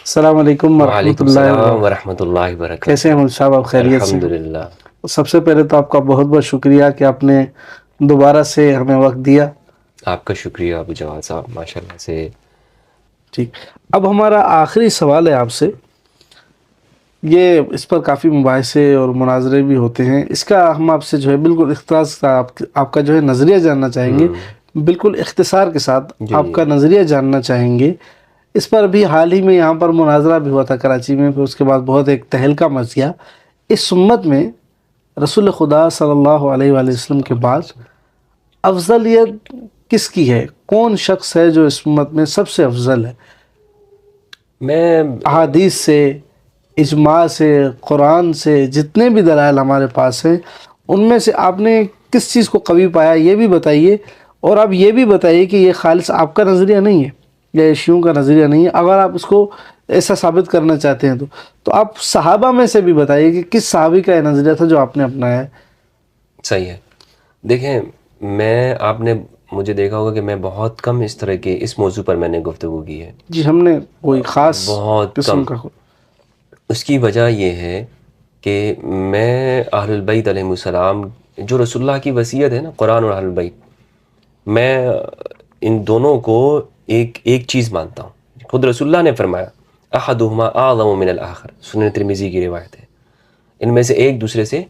السلام علیکم ورحمۃ وعلیکم اللہ السلام وبرکاتہ۔ ورحمۃ اللہ وبرکاتہ۔ کیسے ہیں ملک صاحب، آپ خیریت سے ہیں؟ الحمدللہ۔ سب سے پہلے تو آپ کا بہت بہت شکریہ کہ آپ نے دوبارہ سے ہمیں وقت دیا۔ آپ کا شکریہ ابو جواد صاحب، ماشاءاللہ سے۔ ٹھیک، اب ہمارا آخری سوال ہے آپ سے، یہ اس پر کافی مباحثے اور مناظرے بھی ہوتے ہیں، اس کا ہم آپ سے جو ہے بالکل اختصار سے آپ کا جو ہے نظریہ جاننا چاہیں گے، بالکل اختصار کے ساتھ جی آپ کا نظریہ جاننا چاہیں گے۔ اس پر بھی حال ہی میں یہاں پر مناظرہ بھی ہوا تھا کراچی میں، پھر اس کے بعد بہت ایک تہلکہ مچ گیا۔ اس امت میں رسول خدا صلی اللہ علیہ وآلہ وسلم کے بعد افضلیت کس کی ہے؟ کون شخص ہے جو اس امت میں سب سے افضل ہے؟ میں احادیث سے، اجماع سے، قرآن سے، جتنے بھی دلائل ہمارے پاس ہیں ان میں سے آپ نے کس چیز کو قوی پایا یہ بھی بتائیے، اور آپ یہ بھی بتائیے کہ یہ خالص آپ کا نظریہ نہیں ہے یا شیعوں کا نظریہ نہیں ہے۔ اگر آپ اس کو ایسا ثابت کرنا چاہتے ہیں تو آپ صحابہ میں سے بھی بتائیے کہ کس صحابی کا یہ نظریہ تھا جو آپ نے اپنایا ہے۔ صحیح ہے۔ دیکھیں، آپ نے مجھے دیکھا ہوگا کہ میں بہت کم اس طرح کے اس موضوع پر میں نے گفتگو کی ہے، جی، ہم نے کوئی خاص بہت کم۔ قسم کا اس کی وجہ یہ ہے کہ میں اہل البیت علیہ السلام، جو رسول اللہ کی وصیت ہے نا، قرآن اور اہل البیت، میں ان دونوں کو ایک چیز مانتا ہوں۔ خود رسول اللہ نے فرمایا احدہما اعظم من الاخر، سنن ترمذی کی روایت ہے، ان میں سے ایک دوسرے سے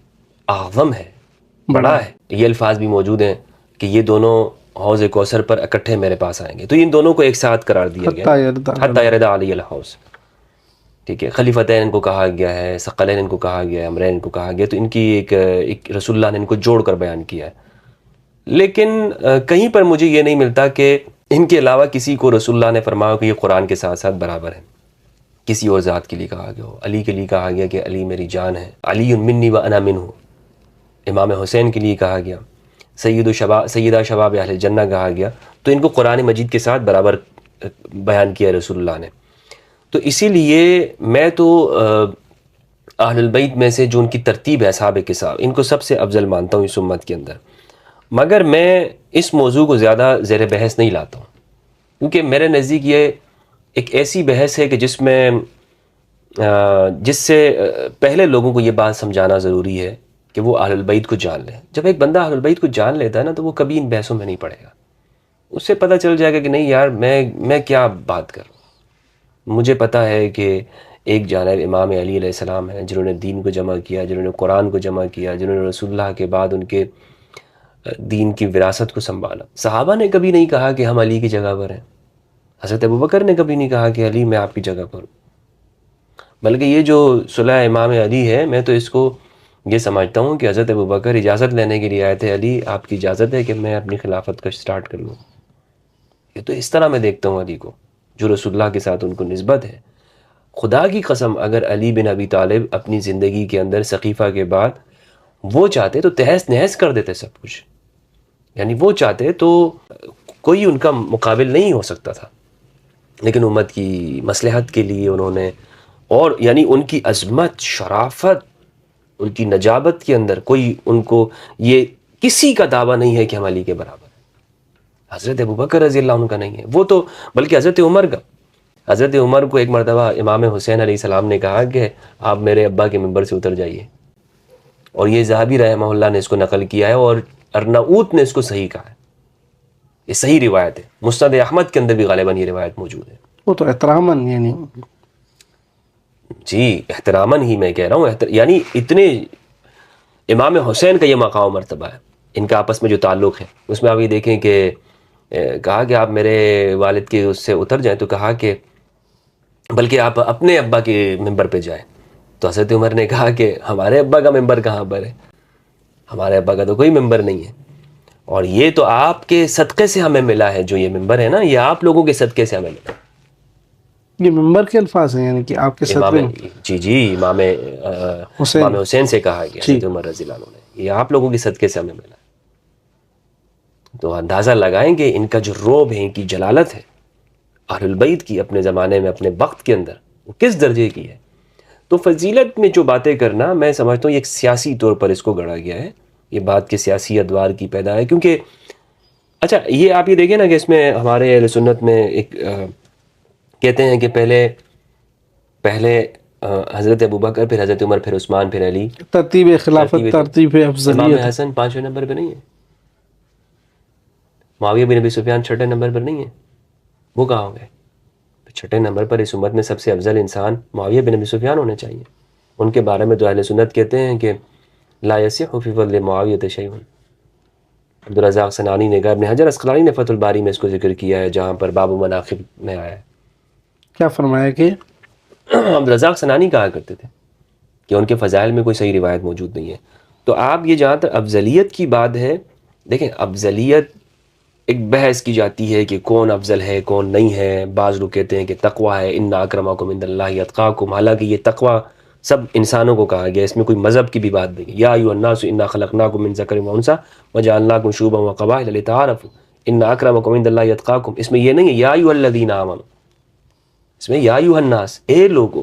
اعظم ہے، بڑا ہے۔ یہ الفاظ بھی موجود ہیں کہ یہ دونوں حوض کوثر پر اکٹھے میرے پاس آئیں گے، تو ان دونوں کو ایک ساتھ قرار دیا گیا حتی یرد علی الحوض۔ ٹھیک ہے، خلیفتین ان کو کہا گیا ہے، ثقلین ان کو کہا گیا ہے، امرین ان کو کہا گیا، تو ان کی ایک رسول اللہ نے ان کو جوڑ کر بیان کیا ہے۔ لیکن کہیں پر مجھے یہ نہیں ملتا کہ ان کے علاوہ کسی کو رسول اللہ نے فرمایا کہ یہ قرآن کے ساتھ ساتھ برابر ہے۔ کسی اور ذات کے لیے کہا گیا ہو، علی کے لیے کہا گیا کہ علی میری جان ہے، علی منی و انا منہ۔ امام حسین کے لیے کہا گیا، سیدہ شباب اہل جنہ کہا گیا، تو ان کو قرآن مجید کے ساتھ برابر بیان کیا رسول اللہ نے۔ تو اسی لیے میں تو اہل البیت میں سے جو ان کی ترتیب ہے اصحاب کثاب، ان کو سب سے افضل مانتا ہوں اس امت کے اندر، مگر میں اس موضوع کو زیادہ زیر بحث نہیں لاتا ہوں، کیونکہ میرے نزدیک یہ ایک ایسی بحث ہے کہ جس سے پہلے لوگوں کو یہ بات سمجھانا ضروری ہے کہ وہ اہل البیت کو جان لیں۔ جب ایک بندہ اہل البیت کو جان لیتا ہے نا تو وہ کبھی ان بحثوں میں نہیں پڑے گا، اس سے پتہ چل جائے گا کہ نہیں یار میں کیا بات کر رہا ہوں۔ مجھے پتہ ہے کہ ایک جانب امام علی علیہ السلام ہیں جنہوں نے دین کو جمع کیا، جنہوں نے قرآن کو جمع کیا، جنہوں نے رسول اللہ کے بعد ان کے دین کی وراثت کو سنبھالا۔ صحابہ نے کبھی نہیں کہا کہ ہم علی کی جگہ پر ہیں، حضرت ابوبکر نے کبھی نہیں کہا کہ علی میں آپ کی جگہ پر ہوں، بلکہ یہ جو صلح امام علی ہے، میں تو اس کو یہ سمجھتا ہوں کہ حضرت ابوبکر اجازت لینے کے لیے آئے تھے، علی آپ کی اجازت ہے کہ میں اپنی خلافت کا سٹارٹ کر لوں۔ یہ تو اس طرح میں دیکھتا ہوں علی کو، جو رسول اللہ کے ساتھ ان کو نسبت ہے۔ خدا کی قسم اگر علی بن ابی طالب اپنی زندگی کے اندر سقیفہ کے بعد وہ چاہتے تو تہس نہس کر دیتے سب کچھ، یعنی وہ چاہتے تو کوئی ان کا مقابل نہیں ہو سکتا تھا، لیکن امت کی مصلحت کے لیے انہوں نے، اور یعنی ان کی عظمت، شرافت، ان کی نجابت کے اندر کوئی ان کو یہ کسی کا دعویٰ نہیں ہے کہ ہم علی کے برابر ہیں۔ حضرت ابوبکر رضی اللہ عنہ کا نہیں ہے، وہ تو بلکہ حضرت عمر کا۔ حضرت عمر کو ایک مرتبہ امام حسین علیہ السلام نے کہا کہ آپ میرے ابا کے ممبر سے اتر جائیے، اور یہ ذہبی رحمہ اللہ نے اس کو نقل کیا ہے، اور ارناؤت نے اس کو صحیح کہا ہے، یہ صحیح روایت ہے۔ مسند احمد کے اندر بھی غالباً یہ روایت موجود ہے۔ وہ تو احتراماً، یعنی جی احتراماً ہی میں کہہ رہا ہوں، یعنی اتنے امام حسین کا یہ مقام و مرتبہ ہے، ان کا آپس میں جو تعلق ہے اس میں آپ یہ دیکھیں کہ کہا کہ آپ میرے والد کے اس سے اتر جائیں، تو کہا کہ بلکہ آپ اپنے ابا کے ممبر پہ جائیں، تو حضرت عمر نے کہا کہ ہمارے ابا کا ممبر کہاں پر ہے، ہمارے ابا کا تو کوئی ممبر نہیں ہے، اور یہ تو آپ کے صدقے سے ہمیں ملا ہے، جو یہ ممبر ہے نا یہ آپ لوگوں کے صدقے سے ہمیں ملا۔ یہ ممبر کے الفاظ ہیں، یعنی کہ آپ کے امام صدقے جی امام حسین سے کہا گیا حضرت عمر رضی اللہ عنہ نے، یہ آپ لوگوں کے صدقے سے ہمیں ملا۔ تو اندازہ لگائیں کہ ان کا جو روب ہے، ان کی جلالت ہے اہل البیت کی اپنے زمانے میں، اپنے وقت کے اندر، وہ کس درجے کی ہے۔ تو فضیلت میں جو باتیں کرنا، میں سمجھتا ہوں ایک سیاسی طور پر اس کو گڑھا گیا ہے، یہ بات کے سیاسی ادوار کی پیدا ہے، کیونکہ اچھا یہ آپ یہ دیکھیں نا کہ اس میں ہمارے اہل سنت میں ایک کہتے ہیں کہ پہلے پہلے حضرت ابوبکر، پھر حضرت عمر، پھر عثمان، پھر علی. ترتیب خلافت، ترتیب امام افضلیت. حسن 5ویں نمبر پہ نہیں ہے؟ معاویہ بن ابی سفیان 6ٹھے نمبر پر نہیں ہے؟ وہ کہاں ہو گئے؟ 6ٹھے نمبر پر اس امت میں سب سے افضل انسان معاویہ بن ابی سفیان ہونے چاہیے. ان کے بارے میں تو اہل سنت کہتے ہیں کہ لا یصح فی فضل معاویہ شیء. عبدالرزاق سنانی نے کہا، ابن حجر اسقلانی نے فتح الباری میں اس کو ذکر کیا ہے جہاں پر باب مناقب میں آیا ہے. کیا فرمایا کہ عبدالرزاق سنانی کہا کرتے تھے کہ ان کے فضائل میں کوئی صحیح روایت موجود نہیں ہے. تو آپ یہ جہاں تک افضلیت کی بات ہے، دیکھیں افضلیت ایک بحث کی جاتی ہے کہ کون افضل ہے کون نہیں ہے. بعض لوگ کہتے ہیں کہ تقویٰ ہے، ان اکرمکم عند اللہ اتقاکم، حالانکہ یہ تقویٰ سب انسانوں کو کہا گیا، اس میں کوئی مذہب کی بھی بات نہیں. یا ایھا الناس انا خلقناکم من ذکر و انثی وجعلناکم شعوبا وقبائل لتعارفوا ان اکرمکم عند اللہ اتقاکم. اس میں یہ نہیں ہے یا ایھا الذین آمنوا، اس میں یا ایھا الناس، اے لوگو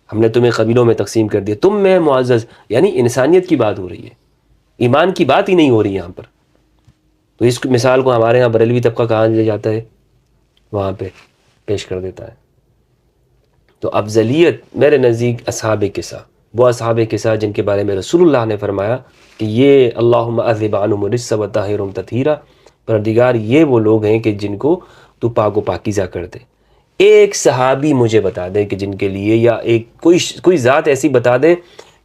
ہم نے تمہیں قبیلوں میں تقسیم کر دیا، تم میں معزز، یعنی انسانیت کی بات ہو رہی ہے، ایمان کی بات ہی نہیں ہو رہی یہاں پر. تو اس مثال کو ہمارے ہاں بریلوی طبقہ کہاں لے جاتا ہے، وہاں پہ پیش کر دیتا ہے. تو افضلیت میرے نزدیک اصحاب قصہ، وہ اصحاب قصہ جن کے بارے میں رسول اللہ نے فرمایا کہ یہ اللہم اذھب عنہم الرجس وطہرہم تطہیرا، پروردگار یہ وہ لوگ ہیں کہ جن کو تو پاک و پاکیزہ کر دے. ایک صحابی مجھے بتا دیں کہ جن کے لیے، یا ایک کوئی ذات ایسی بتا دیں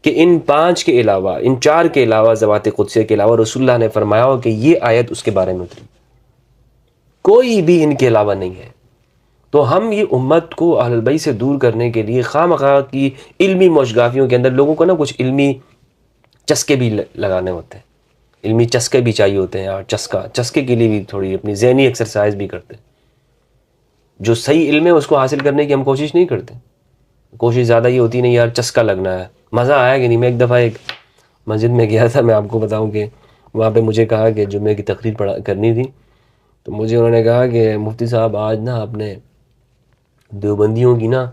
کہ ان 5 کے علاوہ، ان 4 کے علاوہ، ذوات قدسیہ کے علاوہ رسول اللہ نے فرمایا ہو کہ یہ آیت اس کے بارے میں اتری. کوئی بھی ان کے علاوہ نہیں ہے. تو ہم یہ امت کو اہل البیت سے دور کرنے کے لیے خواہ مخواہ کی علمی موشگافیوں کے اندر لوگوں کو نا کچھ علمی چسکے بھی لگانے ہوتے ہیں، علمی چسکے بھی چاہیے ہوتے ہیں. اور چسکے کے لیے بھی تھوڑی اپنی ذہنی ایکسرسائز بھی کرتے ہیں. جو صحیح علم ہے اس کو حاصل کرنے کی ہم کوشش نہیں کرتے. کوشش زیادہ یہ ہوتی نہیں یار چسکا لگنا ہے. مزہ آیا کہ نہیں؟ میں ایک دفعہ ایک مسجد میں گیا تھا، میں آپ کو بتاؤں کہ وہاں پہ مجھے کہا کہ جمعے کی تقریر کرنی تھی، تو مجھے انہوں نے کہا کہ مفتی صاحب آج نا آپ نے دیوبندیوں کی نا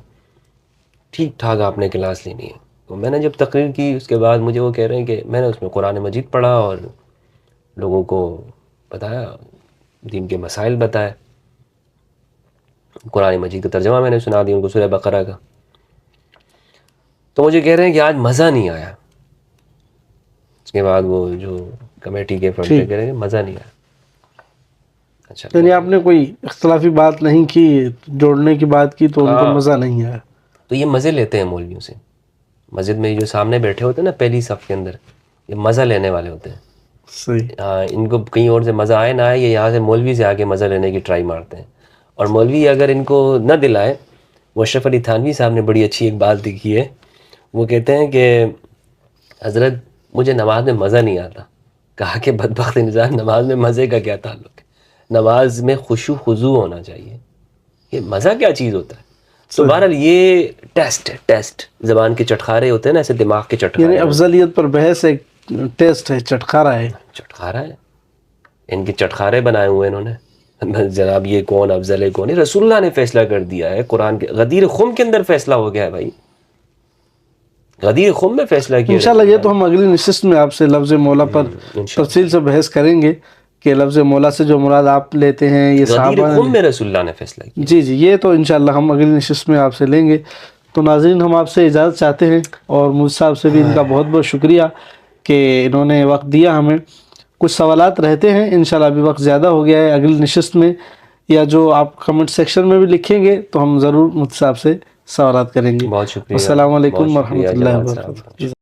ٹھیک ٹھاک آپ نے کلاس لینی ہے. تو میں نے جب تقریر کی اس کے بعد مجھے وہ کہہ رہے ہیں کہ میں نے اس میں قرآن مجید پڑھا اور لوگوں کو بتایا، دین کے مسائل بتائے. قرآن مجید کا ترجمہ میں نے سنا دیا ان کو، سورہ بقرہ کا. تو مجھے کہہ رہے ہیں کہ آج مزہ نہیں آیا. اس کے بعد وہ جو کمیٹی کے فرنٹ پہ کہہ رہے ہیں مزہ نہیں آیا. اچھا، یعنی آپ نے کوئی اختلافی بات نہیں کی، جوڑنے کی بات کی تو ان کو مزہ نہیں آیا. تو یہ مزے لیتے ہیں مولویوں سے. مسجد میں جو سامنے بیٹھے ہوتے ہیں نا پہلی صف کے اندر، یہ مزہ لینے والے ہوتے ہیں. صحیح. ان کو کہیں اور سے مزہ آئے نہ آئے، یہ یہاں سے مولوی سے آ کے مزہ لینے کی ٹرائی مارتے ہیں. اور مولوی اگر ان کو نہ دلائے، وہ اشرف علی تھانوی صاحب نے بڑی اچھی ایک بات لکھی ہے. وہ کہتے ہیں کہ حضرت مجھے نماز میں مزہ نہیں آتا. کہا کہ بدبخت انسان، نماز میں مزے کا کیا تعلق ہے؟ نماز میں خشوع خضوع ہونا چاہیے. یہ مزہ کیا چیز ہوتا ہے؟ تو بہرحال یہ ٹیسٹ زبان کے چٹخارے ہوتے ہیں نا، ایسے دماغ کے چٹخارے. یعنی افضلیت پر بحث ایک ٹیسٹ ہے، چٹخارا ہے. چٹخارا ہے، ان کے چٹخارے بنائے ہوئے انہوں نے. جناب یہ کون افضل ہے کون؟ رسول اللہ نے فیصلہ کر دیا ہے. قرآن کے غدیر خم کے اندر فیصلہ ہو گیا ہے بھائی، غدیر خم میں فیصلہ کیا. انشاءاللہ یہ تو ہم اگلی نشست میں آپ سے لفظ مولا پر تفصیل سے بحث کریں گے کہ لفظ مولا سے جو مراد آپ لیتے ہیں یہ غدیر صحابہ خم میں رسول اللہ نے فیصلہ کیا. جی یہ تو انشاءاللہ ہم اگلی نشست میں آپ سے لیں گے. تو ناظرین ہم آپ سے اجازت چاہتے ہیں، اور مجھ صاحب سے بھی ان کا بہت بہت شکریہ کہ انہوں نے وقت دیا ہمیں. کچھ سوالات رہتے ہیں انشاءاللہ، ابھی وقت زیادہ ہو گیا ہے، اگلی نشست میں یا جو آپ کمنٹ سیکشن میں بھی لکھیں گے تو ہم ضرور مجھ صاحب سے سوالات کریں گے. بہت شکریہ. السلام علیکم ورحمۃ اللہ وبرکاتہ.